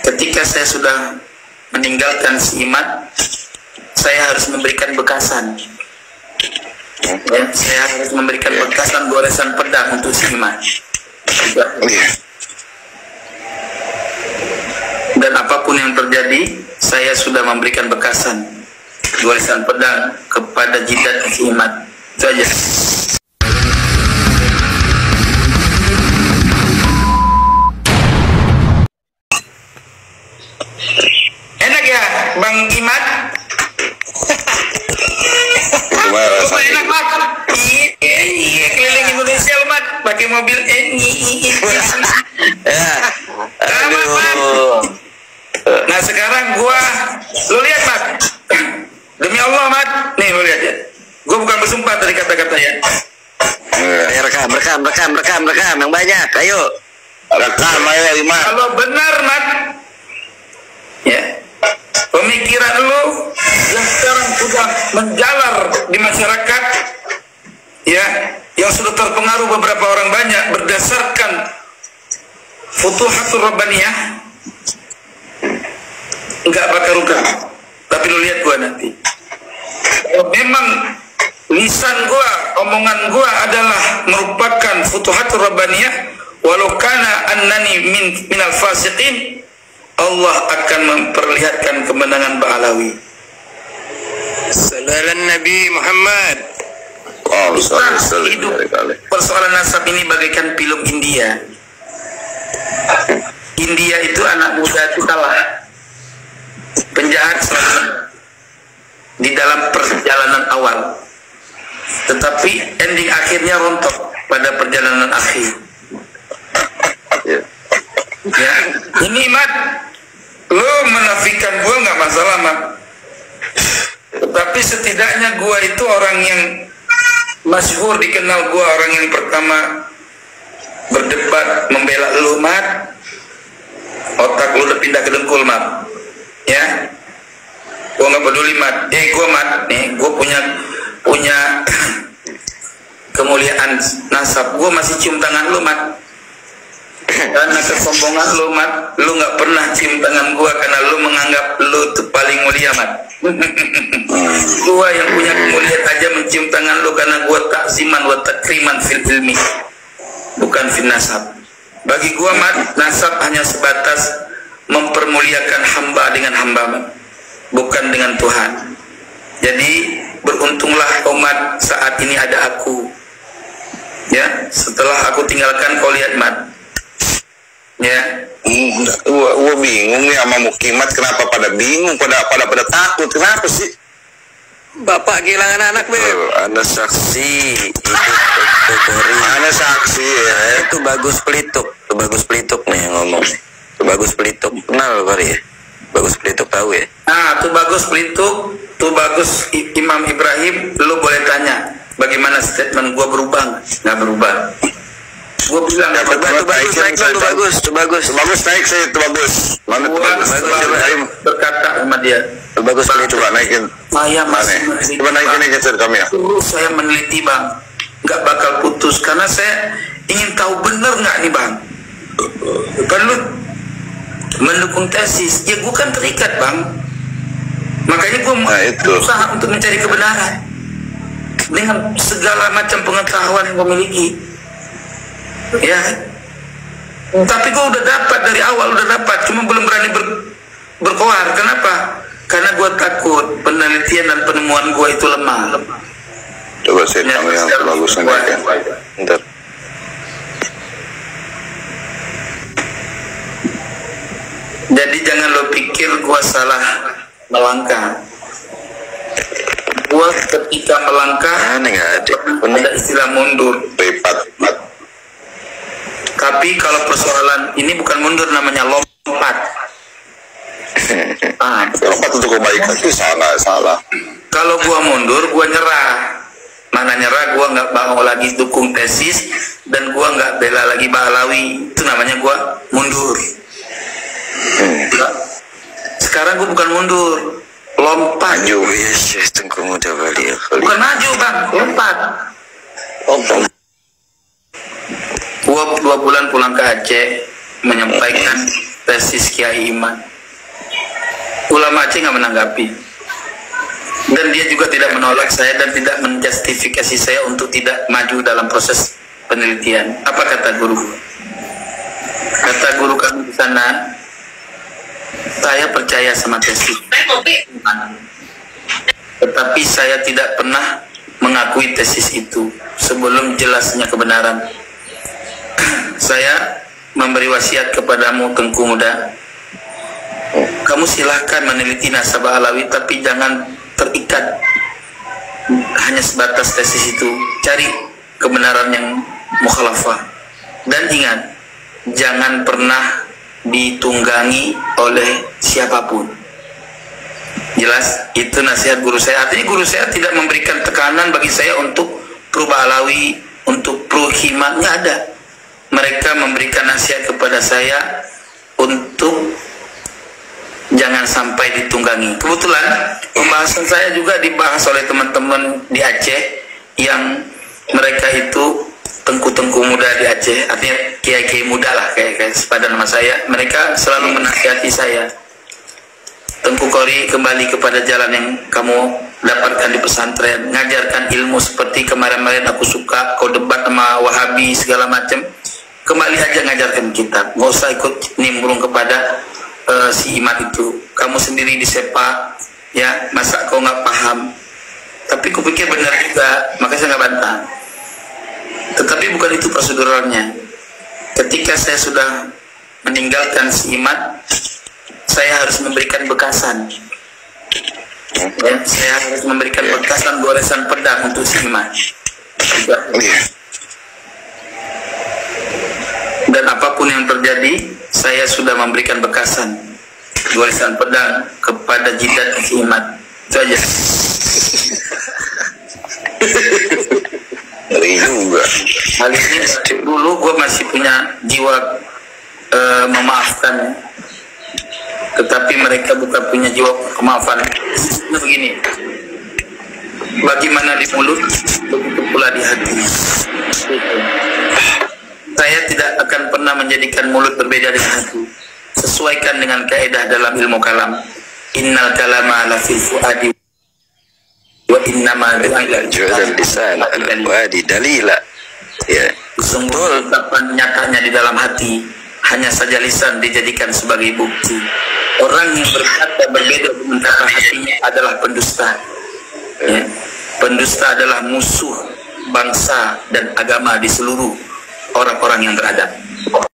ketika saya sudah meninggalkan si Imat, saya harus memberikan bekasan. Ya, saya harus memberikan bekasan goresan pedang untuk si Imat. Dan apapun yang terjadi, saya sudah memberikan bekasan goresan pedang kepada jidat si Imat. Itu aja. Enak ya, Bang Imat? Enak, Mat. Iya, keliling Indonesia, Mat. Pakai mobil Nah, sekarang gua, lu lihat, Mat. Demi Allah, Mat. Nih, lu lihat ya. Gua bukan bersumpah tadi kata-kata ya. Rekam yang banyak. Ayo. Rekam ayo, Imat. Kalau benar, Mat. Ya. Pemikiran lu yang sekarang sudah menjalar di masyarakat, ya, yang sudah terpengaruh beberapa orang banyak berdasarkan Futuhatul Rabbaniyah, enggak bakal ruka. Tapi lu lihat gua nanti. Kalau memang lisan gua, omongan gua adalah merupakan Futuhatul Rabbaniyah, walau kana annani minal fasiqin, Allah akan memperlihatkan kemenangan Ba'alawi. Salam Nabi Muhammad. Hidup persoalan nasab ini bagaikan film India. India itu anak muda itu kalah. Penjahat selalu di dalam perjalanan awal, tetapi ending akhirnya rontok pada perjalanan akhir. Ya, ini Mat, lo menafikan gua nggak masalah, Mat. Tetapi setidaknya gua itu orang yang masyhur, dikenal gua orang yang pertama berdebat membela lo, Mat. Otak lo udah pindah ke dengkul, Mat. Ya, gua nggak peduli, Mat. Gua, Mat, nih, gua punya kemuliaan nasab. Gua masih cium tangan lo, Mat. Karena kesombongan lu, Mat, lu nggak pernah cium tangan gua karena lu menganggap lu tuh paling mulia, Mat. Gua yang punya kemuliaan aja mencium tangan lu karena gua takziman wa takriman fil ilmi, bukan fil nasab. Bagi gua, Mat, nasab hanya sebatas mempermuliakan hamba dengan hamba, Mat, bukan dengan Tuhan. Jadi beruntunglah umat saat ini ada aku. Ya, setelah aku tinggalkan, kau lihat, Mat. Ya, gua bingung nih sama Mukimat, kenapa pada bingung, pada takut, kenapa sih? Bapak kehilangan anak, Beb. Ada saksi, ada saksi ya. Itu Bagus Pelituk, nih yang ngomong. Itu Bagus Pelituk, kenal kali ya? Bagus Pelituk tahu ya? Nah, tuh Bagus Pelituk, tuh Bagus Imam Ibrahim, lu boleh tanya, bagaimana statement gua berubah? Nggak berubah. Gue bilang, bagus naik saya, itu bagus. Mana tuh bagus? Berkata sama dia. Bagus ini coba naikin. Saya masih meneliti. Coba naikin kami ya. Saya meneliti, Bang, nggak bakal putus karena saya ingin tahu bener nggak nih, Bang. Kan lu mendukung tesis, ya gue kan terikat, Bang. Makanya gue berusaha untuk mencari kebenaran dengan segala macam pengetahuan yang gue miliki. Ya, tapi gue udah dapat dari awal, cuma belum berani berkoar. Kenapa? Karena gue takut penelitian dan penemuan gue itu lemah. Coba saya tahu yang bagusnya ya. Bentar. Jadi jangan lo pikir gue salah melangkah. Gue ketika melangkah ada istilah mundur. Tapi kalau persoalan ini bukan mundur, namanya lompat. Lompat untuk kebaikan itu salah. Kalau gua mundur, gua nyerah. Mana nyerah? Gua nggak mau lagi dukung tesis dan gua nggak bela lagi Ba'alawi. Itu namanya gua mundur. Sekarang gua bukan mundur, lompat. Maju, yes, tengku muda balik. Bukan maju, Bang, lompat. Gua 2 bulan pulang ke Aceh menyampaikan tesis Kiai Iman. Ulama Aceh nggak menanggapi, dan dia juga tidak menolak saya dan tidak menjustifikasi saya untuk tidak maju dalam proses penelitian. Apa kata guru? Kata guru kami di sana, saya percaya sama tesis, tetapi saya tidak pernah mengakui tesis itu sebelum jelasnya kebenaran. Saya memberi wasiat kepadamu, Tengku Muda, kamu silahkan meneliti nasabah Alawi, tapi jangan terikat hanya sebatas tesis itu. Cari kebenaran yang mukhalafah, dan ingat, jangan pernah ditunggangi oleh siapapun. Jelas? Itu nasihat guru saya. Artinya guru saya tidak memberikan tekanan bagi saya untuk pro Alawi, untuk pro Himad, nggak ada. Mereka memberikan nasihat kepada saya untuk jangan sampai ditunggangi. Kebetulan pembahasan saya juga dibahas oleh teman-teman di Aceh yang mereka itu tengku-tengku muda di Aceh, artinya kiai-kiai muda lah, kayak sepadan nama saya. Mereka selalu menasihati saya, Tengku Qori, kembali kepada jalan yang kamu dapatkan di pesantren, ngajarkan ilmu seperti kemarin-kemarin aku suka kau debat sama Wahabi segala macam. Kembali aja ngajarkan kitab, nggak usah ikut nimbrung kepada si Imam itu. Kamu sendiri disepak, ya, masa kau nggak paham? Tapi kupikir benar juga, makanya saya nggak bantah. Tetapi bukan itu proseduralnya. Ketika saya sudah meninggalkan si Imam, saya harus memberikan bekasan. Ya, saya harus memberikan bekasan goresan pedang untuk si Imam. Dan apapun yang terjadi, saya sudah memberikan bekasan goresan pedang kepada jidat si Imam. Itu aja. Ngeri juga. Hal ini dulu gue masih punya jiwa memaafkan, tetapi mereka bukan punya jiwa kemaafan. Nah, begini, bagaimana di mulut, begitu pula di hati. Saya tidak akan pernah menjadikan mulut berbeda dengan hati. Sesuaikan dengan kaidah dalam ilmu kalam. Innal kalama la fil fuadi wa innama ju'al lisan al-fuadi dalila. Ya, sungguh ucapan nyatanya di dalam hati, hanya saja lisan dijadikan sebagai bukti. Orang yang berkata berbeda dengan kata hatinya adalah pendusta. Ya. Pendusta adalah musuh bangsa dan agama di seluruh orang-orang yang beradab.